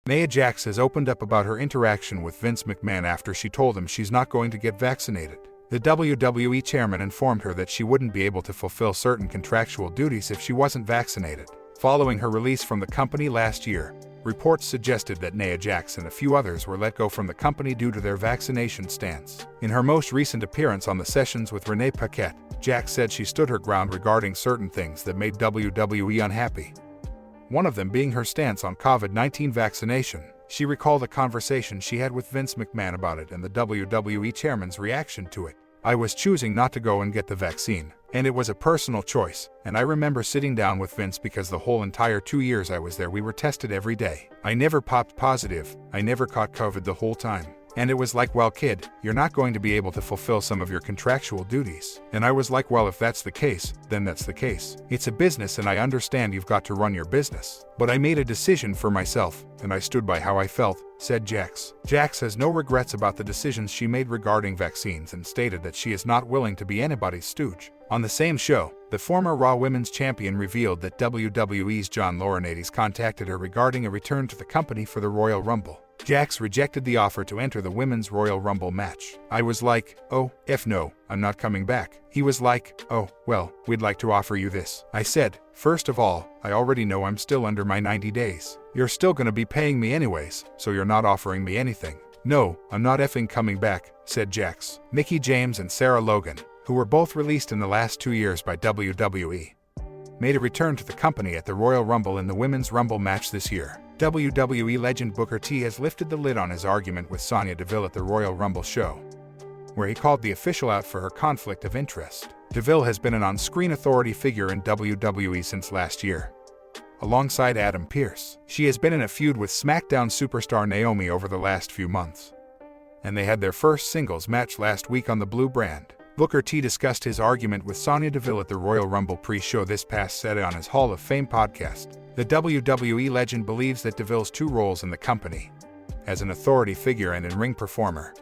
Nia Jax has opened up about her interaction with Vince McMahon after she told him she's not going to get vaccinated. The WWE chairman informed her that she wouldn't be able to fulfill certain contractual duties if she wasn't vaccinated. Following her release from the company last year, reports suggested that Nia Jax and a few others were let go from the company due to their vaccination stance. In her most recent appearance on the Sessions with Renee Paquette, Jax said she stood her ground regarding certain things that made WWE unhappy. One of them being her stance on COVID-19 vaccination. She recalled a conversation she had with Vince McMahon about it and the WWE chairman's reaction to it. "I was choosing not to go and get the vaccine, and it was a personal choice, and I remember sitting down with Vince because the whole entire 2 years I was there we were tested every day. I never popped positive, I never caught COVID the whole time. And it was like, well kid, you're not going to be able to fulfill some of your contractual duties. And I was like, well if that's the case, then that's the case. It's a business and I understand you've got to run your business. But I made a decision for myself, and I stood by how I felt," said Jax. Jax has no regrets about the decisions she made regarding vaccines and stated that she is not willing to be anybody's stooge. On the same show, the former Raw Women's Champion revealed that WWE's John Laurinaitis contacted her regarding a return to the company for the Royal Rumble. Jax rejected the offer to enter the Women's Royal Rumble match. "I was like, oh, no, I'm not coming back." He was like, "Oh, well, we'd like to offer you this." I said, "First of all, I already know I'm still under my 90 days. You're still gonna be paying me anyways, so you're not offering me anything." "No, I'm not effing coming back," said Jax. Mickie James and Sarah Logan, who were both released in the last 2 years by WWE, made a return to the company at the Royal Rumble in the Women's Rumble match this year. WWE legend Booker T has lifted the lid on his argument with Sonya Deville at the Royal Rumble show, where he called the official out for her conflict of interest. Deville has been an on-screen authority figure in WWE since last year, alongside Adam Pearce. She has been in a feud with SmackDown superstar Naomi over the last few months, and they had their first singles match last week on the Blue brand. Booker T discussed his argument with Sonya Deville at the Royal Rumble pre-show this past Saturday on his Hall of Fame podcast. The WWE legend believes that Deville's two roles in the company, as an authority figure and in-ring performer,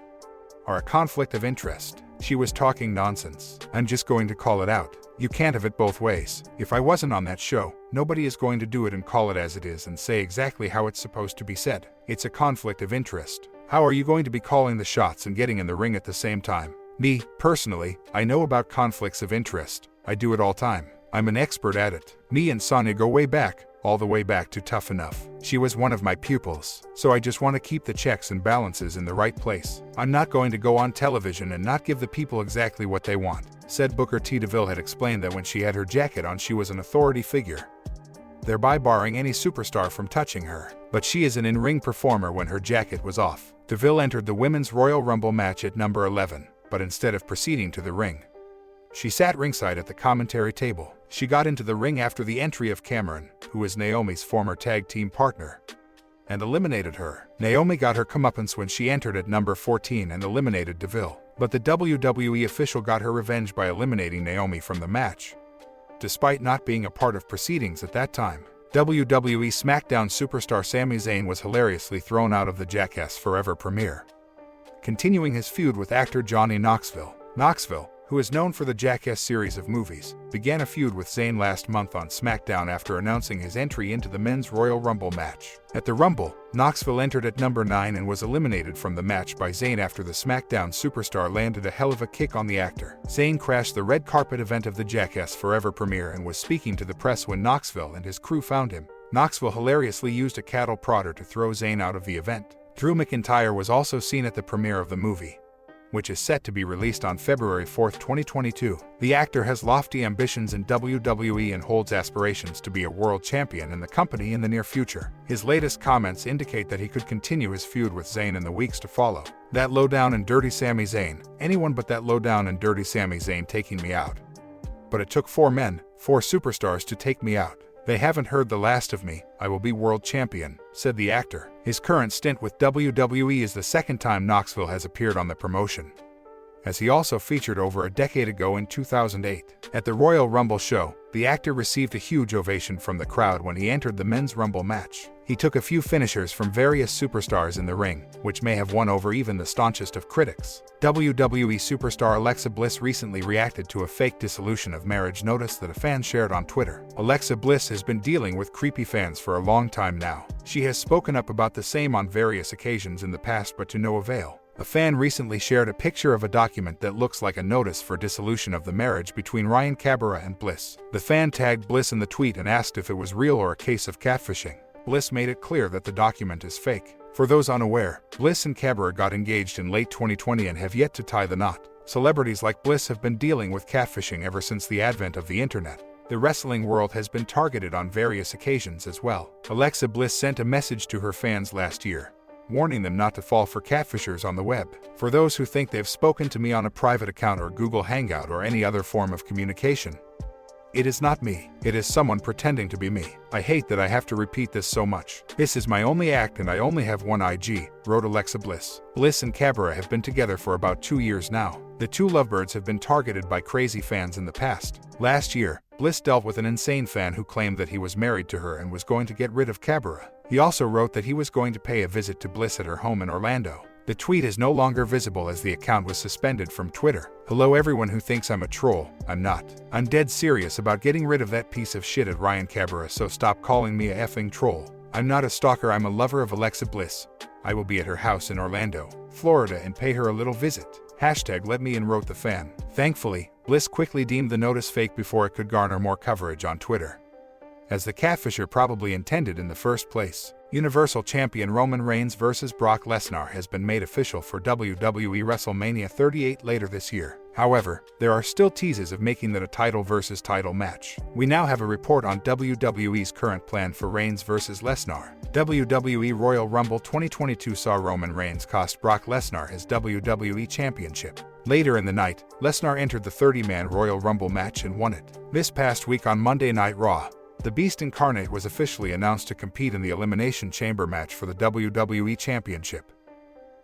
are a conflict of interest. "She was talking nonsense. I'm just going to call it out. You can't have it both ways. If I wasn't on that show, nobody is going to do it and call it as it is and say exactly how it's supposed to be said. It's a conflict of interest. How are you going to be calling the shots and getting in the ring at the same time?" Me, personally, I know about conflicts of interest. I do it all time. I'm an expert at it. Me and Sonya go way back, all the way back to Tough Enough. She was one of my pupils, so I just want to keep the checks and balances in the right place. I'm not going to go on television and not give the people exactly what they want, said Booker T. Deville had explained that when she had her jacket on she was an authority figure, thereby barring any superstar from touching her. But she is an in-ring performer when her jacket was off. Deville entered the Women's Royal Rumble match at number 11, but instead of proceeding to the ring, she sat ringside at the commentary table. She got into the ring after the entry of Cameron, who is Naomi's former tag team partner, and eliminated her. Naomi got her comeuppance when she entered at number 14 and eliminated Deville. But the WWE official got her revenge by eliminating Naomi from the match, despite not being a part of proceedings at that time. WWE SmackDown superstar Sami Zayn was hilariously thrown out of the Jackass Forever premiere, continuing his feud with actor Johnny Knoxville. Knoxville, who is known for the Jackass series of movies, began a feud with Zayn last month on SmackDown after announcing his entry into the Men's Royal Rumble match. At the Rumble, Knoxville entered at number 9 and was eliminated from the match by Zayn after the SmackDown superstar landed a hell of a kick on the actor. Zayn crashed the red carpet event of the Jackass Forever premiere and was speaking to the press when Knoxville and his crew found him. Knoxville hilariously used a cattle prodder to throw Zayn out of the event. Drew McIntyre was also seen at the premiere of the movie, which is set to be released on February 4, 2022. The actor has lofty ambitions in WWE and holds aspirations to be a world champion in the company in the near future. His latest comments indicate that he could continue his feud with Zayn in the weeks to follow. "That low-down and dirty Sami Zayn. Anyone but that low-down and dirty Sami Zayn taking me out. But it took 4 men, 4 superstars to take me out. They haven't heard the last of me. I will be world champion," said the actor. His current stint with WWE is the second time Knoxville has appeared on the promotion, as he also featured over a decade ago in 2008. At the Royal Rumble show, the actor received a huge ovation from the crowd when he entered the men's Rumble match. He took a few finishers from various superstars in the ring, which may have won over even the staunchest of critics. WWE superstar Alexa Bliss recently reacted to a fake dissolution of marriage notice that a fan shared on Twitter. Alexa Bliss has been dealing with creepy fans for a long time now. She has spoken up about the same on various occasions in the past, but to no avail. A fan recently shared a picture of a document that looks like a notice for dissolution of the marriage between Ryan Cabrera and Bliss. The fan tagged Bliss in the tweet and asked if it was real or a case of catfishing. Bliss made it clear that the document is fake. For those unaware, Bliss and Cabrera got engaged in late 2020 and have yet to tie the knot. Celebrities like Bliss have been dealing with catfishing ever since the advent of the internet. The wrestling world has been targeted on various occasions as well. Alexa Bliss sent a message to her fans last year, warning them not to fall for catfishers on the web. For those who think they've spoken to me on a private account or Google Hangout or any other form of communication, it is not me. It is someone pretending to be me. I hate that I have to repeat this so much. This is my only act and I only have one IG, wrote Alexa Bliss. Bliss and Cabrera have been together for about 2 years now. The two lovebirds have been targeted by crazy fans in the past. Last year, Bliss dealt with an insane fan who claimed that he was married to her and was going to get rid of Cabrera. He also wrote that he was going to pay a visit to Bliss at her home in Orlando. The tweet is no longer visible as the account was suspended from Twitter. Hello everyone who thinks I'm a troll, I'm not. I'm dead serious about getting rid of that piece of shit at Ryan Cabrera, so stop calling me a effing troll. I'm not a stalker, I'm a lover of Alexa Bliss. I will be at her house in Orlando, Florida and pay her a little visit. #let me in, wrote the fan. Thankfully, Bliss quickly deemed the notice fake before it could garner more coverage on Twitter, as the catfisher probably intended in the first place. Universal Champion Roman Reigns vs. Brock Lesnar has been made official for WWE WrestleMania 38 later this year. However, there are still teases of making it a title versus title match. We now have a report on WWE's current plan for Reigns vs. Lesnar. WWE Royal Rumble 2022 saw Roman Reigns cost Brock Lesnar his WWE Championship. Later in the night, Lesnar entered the 30-man Royal Rumble match and won it. This past week on Monday Night Raw, the Beast Incarnate was officially announced to compete in the Elimination Chamber match for the WWE Championship,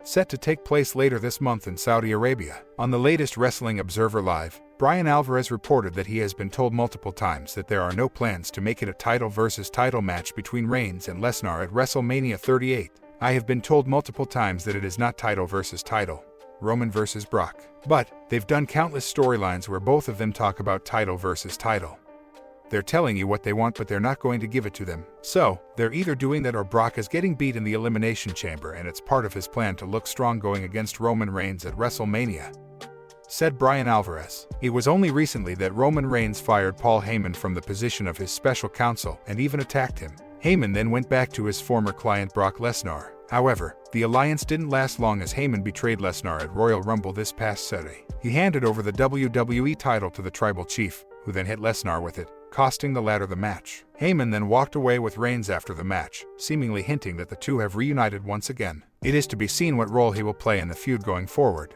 set to take place later this month in Saudi Arabia. On the latest Wrestling Observer Live, Bryan Alvarez reported that he has been told multiple times that there are no plans to make it a title versus title match between Reigns and Lesnar at WrestleMania 38. I have been told multiple times that it is not title versus title, Roman versus Brock. But they've done countless storylines where both of them talk about title versus title. They're telling you what they want, but they're not going to give it to them. So, they're either doing that or Brock is getting beat in the Elimination Chamber and it's part of his plan to look strong going against Roman Reigns at WrestleMania, said Bryan Alvarez. It was only recently that Roman Reigns fired Paul Heyman from the position of his special counsel and even attacked him. Heyman then went back to his former client Brock Lesnar. However, the alliance didn't last long as Heyman betrayed Lesnar at Royal Rumble this past Saturday. He handed over the WWE title to the Tribal Chief, who then hit Lesnar with it, costing the latter the match. Heyman then walked away with Reigns after the match, seemingly hinting that the two have reunited once again. It is to be seen what role he will play in the feud going forward.